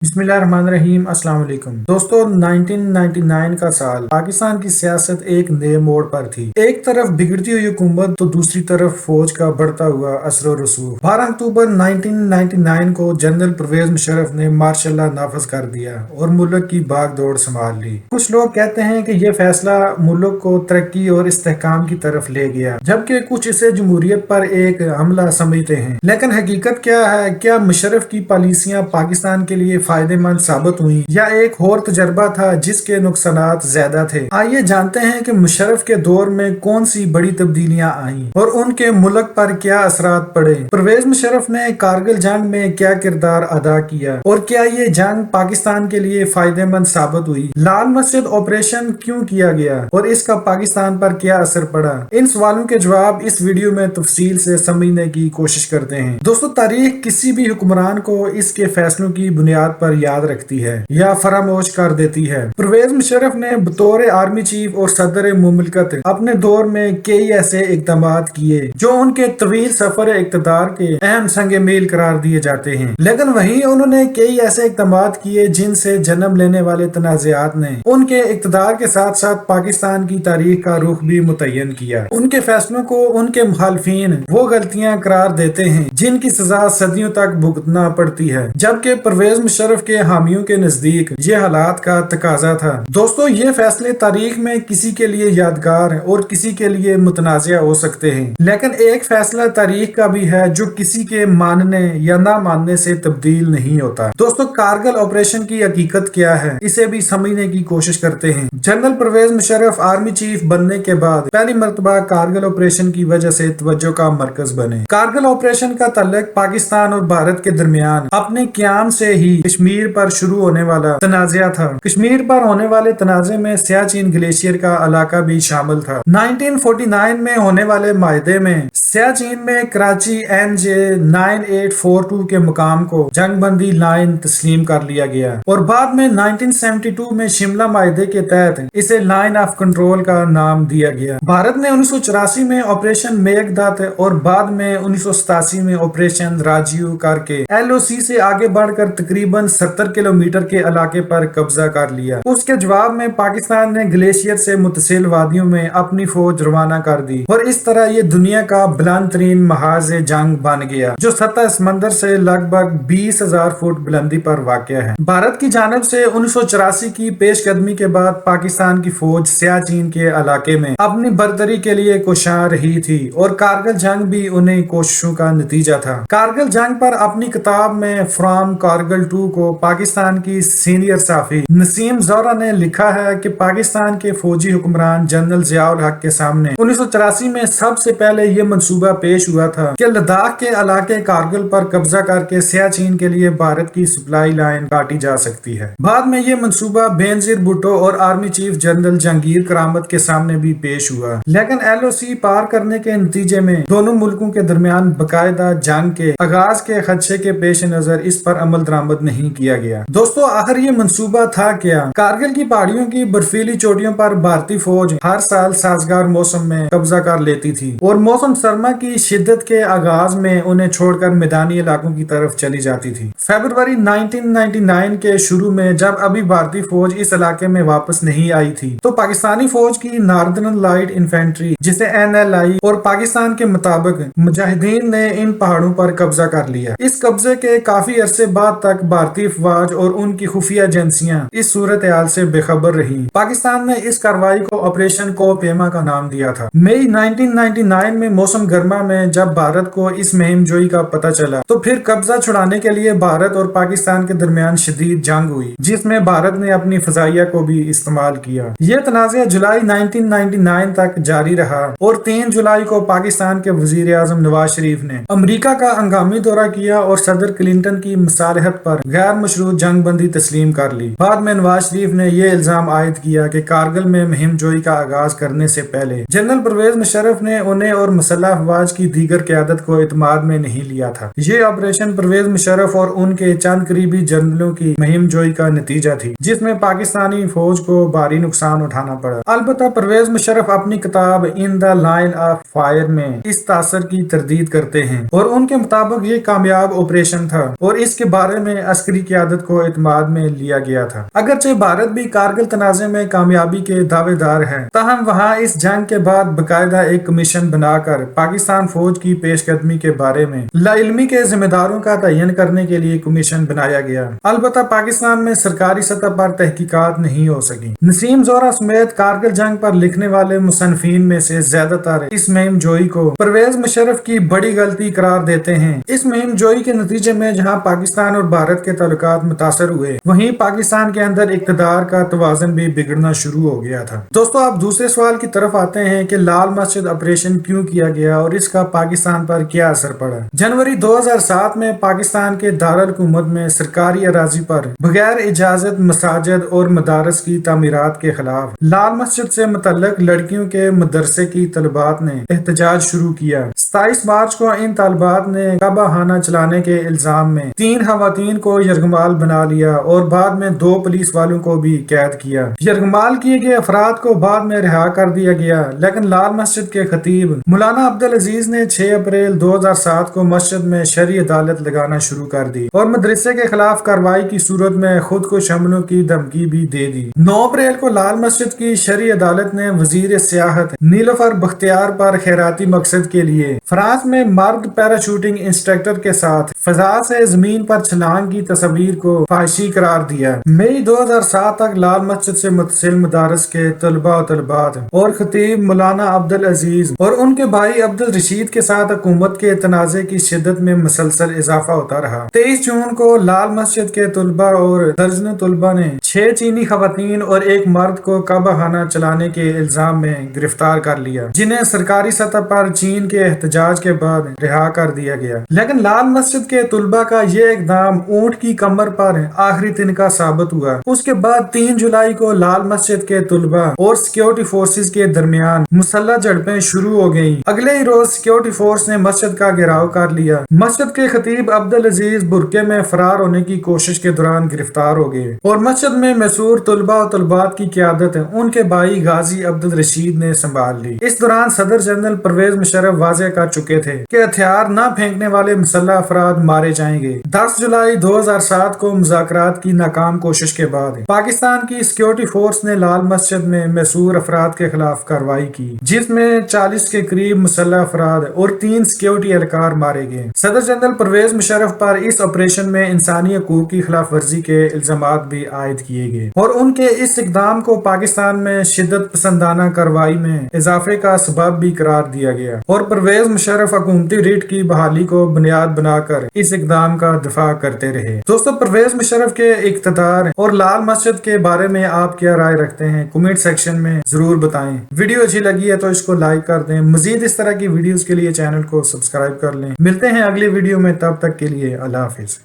बिस्मिल्लाहिर्रहमानिर्रहीम। अस्सलाम वालेकुम दोस्तों, 1999 का साल पाकिस्तान की सियासत एक नए मोड़ पर थी। एक तरफ बिगड़ती हुई हुकूमत तो दूसरी तरफ फौज का बढ़ता हुआ असर और रसूख। 12 अक्टूबर 1999 को जनरल परवेज मुशर्रफ ने मार्शल लॉ नाफज कर दिया और मुल्क की भाग दौड़ संभाल ली। कुछ लोग कहते हैं कि यह फैसला मुल्क को तरक्की और इस्तेहकाम की तरफ ले गया, जबकि कुछ इसे जमहूरियत पर एक हमला समझते हैं। लेकिन हकीकत क्या है? क्या मुशर्रफ की पॉलिसियां पाकिस्तान के लिए फायदेमंद साबित हुई या एक और तजर्बा था जिसके नुकसानात ज्यादा थे? आइए जानते हैं कि मुशर्रफ के दौर में कौन सी बड़ी तब्दीलियां आईं और उनके मुल्क पर क्या असरात पड़े। परवेज मुशर्रफ ने कारगिल जंग में क्या किरदार अदा किया और क्या ये जंग पाकिस्तान के लिए फायदेमंद साबित हुई? लाल मस्जिद ऑपरेशन क्यों किया गया और इसका पाकिस्तान पर क्या असर पड़ा? इन सवालों के जवाब इस वीडियो में तफसील से समझने की कोशिश करते हैं। दोस्तों, तारीख किसी भी हुक्मरान को इसके फैसलों की बुनियाद पर याद रखती है या फरामोश कर देती है। परवेज मुशर्रफ ने बतौर आर्मी चीफ और सदर मुमलिकत अपने दौर में कई ऐसे इकदाम किए जो उनके तवील सफर इक़्तिदार के अहम संग मील करार दिए जाते हैं। लेकिन वहीं उन्होंने कई ऐसे इकदाम किए जिनसे जन्म लेने वाले तनाज़ात ने उनके इक़्तिदार के साथ साथ पाकिस्तान की तारीख का रुख भी मुतय्यन किया। उनके फैसलों को उनके मुखालफिन वो गलतियां करार देते हैं जिनकी सजा सदियों तक भुगतना पड़ती है, जबकि परवेज मुशर्रफ के हामियों के नजदीक ये हालात का तकाजा था। दोस्तों, ये फैसले तारीख में किसी के लिए यादगार और किसी के लिए मुतनाज़िया हो सकते हैं, लेकिन एक फैसला तारीख का भी है जो किसी के मानने या ना मानने से तब्दील नहीं होता। दोस्तों, कारगिल ऑपरेशन की हकीकत क्या है, इसे भी समझने की कोशिश करते हैं। General Parvez Musharraf army chief बनने के बाद पहली मर्तबा कारगिल ऑपरेशन की वजह से तवज्जो का मरकज बने। कारगिल ऑपरेशन का ताल्लुक पाकिस्तान और भारत के दरमियान अपने क्याम से ही कश्मीर पर शुरू होने वाला तनाज़ा था। कश्मीर पर होने वाले तनाज़े में सियाचिन ग्लेशियर का इलाका भी शामिल था। 1949 में होने वाले माहदे में सियाचिन में कराची NJ 9842 के मुकाम को जंगबंदी लाइन तस्लीम कर लिया गया और बाद में 1972 में शिमला माहदे के तहत इसे लाइन ऑफ कंट्रोल का नाम दिया गया। भारत ने 1984 में ऑपरेशन मेघदूत और बाद में 1987 में ऑपरेशन राजीव करके LOC से आगे बढ़कर तकरीबन 70 किलोमीटर के इलाके पर कब्जा कर लिया। उसके जवाब में पाकिस्तान ने ग्लेशियर से मुतसिल वादियों में अपनी फौज रवाना कर दी और इस तरह ये दुनिया का बुलंद तरीन महाज जंग बन गया जो सतह समंदर से लगभग 20,000 फुट बुलंदी पर वाक़या है। भारत की जानब से 1984 की पेशकदमी के बाद पाकिस्तान की फौज सियाचिन के इलाके में अपनी बर्दरी के लिए कोशां रही थी और कारगिल जंग भी उन्हीं कोशिशों का नतीजा था। कारगिल जंग पर अपनी किताब में फ्रॉम कारगिल टू को पाकिस्तान की सीनियर साफी नसीम ज़ोहरा ने लिखा है कि पाकिस्तान के फौजी हुक्मरान जनरल ज़ियाउल हक के सामने 1984 में सबसे पहले ये मंसूबा पेश हुआ था कि लद्दाख के इलाके कारगिल पर कब्जा करके सियाचिन के लिए भारत की सप्लाई लाइन काटी जा सकती है। बाद में ये मंसूबा बेनजीर भुट्टो और आर्मी चीफ जनरल जहांगीर करामत के सामने भी पेश हुआ, लेकिन LOC पार करने के नतीजे में दोनों मुल्कों के दरमियान बाकायदा जंग के आगाज के खदशे के पेश नजर इस पर अमल दरामद नहीं किया गया। दोस्तों, आखिर ये मंसूबा था क्या? कारगिल की पहाड़ियों की बर्फीली चोटियों पर भारतीय फौज हर साल साजगार मौसम में कब्जा कर लेती थी और मौसम सरमा की शिद्दत के आगाज में उन्हें छोड़कर मैदानी इलाकों की तरफ चली जाती थी। फरवरी 1999 के शुरू में जब अभी भारतीय फौज इस इलाके में वापस नहीं आई थी तो पाकिस्तानी फौज की नार्दर्न लाइट इन्फेंट्री जिसे NLI और पाकिस्तान के मुताबिक मुजाहिदीन ने इन पहाड़ों पर कब्जा कर लिया। इस कब्जे के काफी अरसे बाद तक भारतीय फौज और उनकी खुफिया एजेंसियां इस सूरत हाल से बेखबर रही। पाकिस्तान ने इस कार्रवाई को ऑपरेशन कोपेमा का नाम दिया था। मई 1999 में मौसम गर्मा में जब भारत को इस मुहिम जोई का पता चला तो फिर कब्जा छुड़ाने के लिए भारत और पाकिस्तान के दरमियान शदीद जंग हुई जिसमें भारत ने अपनी फजाइया को भी इस्तेमाल किया। यह तनाज़ा जुलाई 1999 तक जारी रहा और 3 जुलाई को पाकिस्तान के वजीर आजम नवाज शरीफ ने अमरीका का हंगामी दौरा किया और सदर क्लिंटन की मुसालहत पर गैर मशरूत जंग बंदी तस्लीम कर ली। बाद में नवाज शरीफ ने यह इल्जाम आयद किया कि कारगिल में मुहिम जोई का आगाज करने से पहले जनरल परवेज मुशर्रफ ने उन्हें और मुसल्लह अफवाज की दीगर क़यादत को इत्माद में नहीं लिया था। ये ऑपरेशन परवेज मुशर्रफ और उनके चंद करीबी जनरलों की मुहिम जोई का नतीजा थी जिसमें पाकिस्तानी फौज को भारी नुकसान उठाना पड़ा। अलबत्ता परवेज मुशर्रफ अपनी किताब in the line of fire में इस तासर की तरदीद करते हैं और उनके मुताबिक ये कामयाब ऑपरेशन था और इसके बारे में عسکری قیادت کو اعتماد میں لیا گیا تھا۔ اگرچہ بھارت بھی کارگل تنازع میں کامیابی کے دعوے دار ہے، تاہم وہاں اس جنگ کے بعد باقاعدہ ایک کمیشن بنا کر پاکستان فوج کی پیش قدمی کے بارے میں لاعلمی کے ذمہ داروں کا تعین کرنے کے لیے کمیشن بنایا گیا۔ البتہ پاکستان میں سرکاری سطح پر تحقیقات نہیں ہو سکی۔ نسیم زورہ سمیت کارگل جنگ پر لکھنے والے مصنفین میں سے زیادہ تر اس مہم جوئی کو پرویز مشرف کی بڑی غلطی قرار دیتے ہیں۔ اس مہم جوئی کے نتیجے میں جہاں پاکستان اور بھارت کے تعلقات متاثر ہوئے، وہیں پاکستان کے اندر اقتدار کا توازن بھی بگڑنا شروع ہو گیا تھا۔ دوستو آپ دوسرے سوال کی طرف آتے ہیں کہ لال مسجد آپریشن کیوں کیا گیا اور اس کا پاکستان پر کیا اثر پڑا۔ جنوری 2007 میں پاکستان کے دارالحکومت میں سرکاری اراضی پر بغیر اجازت مساجد اور مدارس کی تعمیرات کے خلاف لال مسجد سے متعلق لڑکیوں کے مدرسے کی طالبات نے احتجاج شروع کیا۔ 27 مارچ کو ان طالبات نے کعبہ خانہ چلانے کے الزام میں 3 خواتین کو یرغمال بنا لیا اور بعد میں 2 پولیس والوں کو بھی قید کیا۔ یرغمال کیے گئے افراد کو بعد میں رہا کر دیا گیا، لیکن لال مسجد کے خطیب مولانا عبدالعزیز نے 6 اپریل 2007 کو مسجد میں شرعی عدالت لگانا شروع کر دی اور مدرسے کے خلاف کارروائی کی صورت میں خود کو حملوں کی دھمکی بھی دے دی۔ 9 اپریل کو لال مسجد کی شرعی عدالت نے وزیر سیاحت نیلوفر بختیار پر خیراتی مقصد کے لیے فرانس میں مرد پیراشوٹنگ انسٹرکٹر کے ساتھ فضا سے زمین پر چھلانگ کی تصویر کو فحاشی قرار دیا۔ مئی 2007 تک لال مسجد سے متصل مدارس کے طلباء و طالبات اور خطیب مولانا عبدالعزیز اور ان کے بھائی عبدالرشید کے ساتھ حکومت کے تنازع کی شدت میں مسلسل اضافہ ہوتا رہا۔ 23 جون کو لال مسجد کے طلباء اور درجنوں طلباء نے 6 چینی خواتین اور 1 مرد کو کعبہ خانہ چلانے کے الزام میں گرفتار کر لیا، جنہیں سرکاری سطح پر چین کے احتجاج کے بعد رہا کر دیا گیا۔ لیکن لال مسجد کے طلباء کا یہ اقدام اونٹ کی کمر پر آخری تنکا ثابت ہوا۔ اس کے بعد 3 جولائی کو لال مسجد کے طلباء اور سیکیورٹی فورسز کے درمیان مسلح جھڑپیں شروع ہو گئیں۔ اگلے ہی روز سیکیورٹی فورس نے مسجد کا گھیراؤ کر لیا۔ مسجد کے خطیب عبدالعزیز برقعے میں فرار ہونے کی کوشش کے دوران گرفتار ہو گئے اور مسجد میں محصور طلباء و طالبات کی قیادت ان کے بھائی غازی عبدالرشید نے سنبھال لی۔ اس دوران صدر جنرل پرویز مشرف واضح کر چکے تھے کہ ہتھیار نہ پھینکنے والے مسلح افراد مارے جائیں گے۔ 10 جولائی 2007 کو مذاکرات کی ناکام کوشش کے بعد پاکستان کی سیکیورٹی فورس نے لال مسجد میں محصور افراد کے خلاف کارروائی کی، جس میں 40 کے قریب مسلح افراد اور 3 سیکیورٹی اہلکار مارے گئے۔ صدر جنرل پرویز مشرف پر اس آپریشن میں انسانی حقوق کی خلاف ورزی کے الزامات بھی عائد کیے گئے اور ان کے اس اقدام کو پاکستان میں شدت پسندانہ کارروائی میں اضافے کا سبب بھی قرار دیا گیا اور پرویز مشرف حکومتی ریٹ کی بحالی کو بنیاد بنا کر اس اقدام کا دفاع کرتے رہے۔ دوستو پرویز مشرف کے اقتدار اور لال مسجد کے بارے میں آپ کیا رائے رکھتے ہیں؟ کمنٹ سیکشن میں ضرور بتائیں۔ ویڈیو اچھی لگی ہے تو اس کو لائک کر دیں۔ مزید اس طرح کی ویڈیوز کے لیے چینل کو سبسکرائب کر لیں۔ ملتے ہیں اگلی ویڈیو میں، تب تک کے لیے اللہ حافظ۔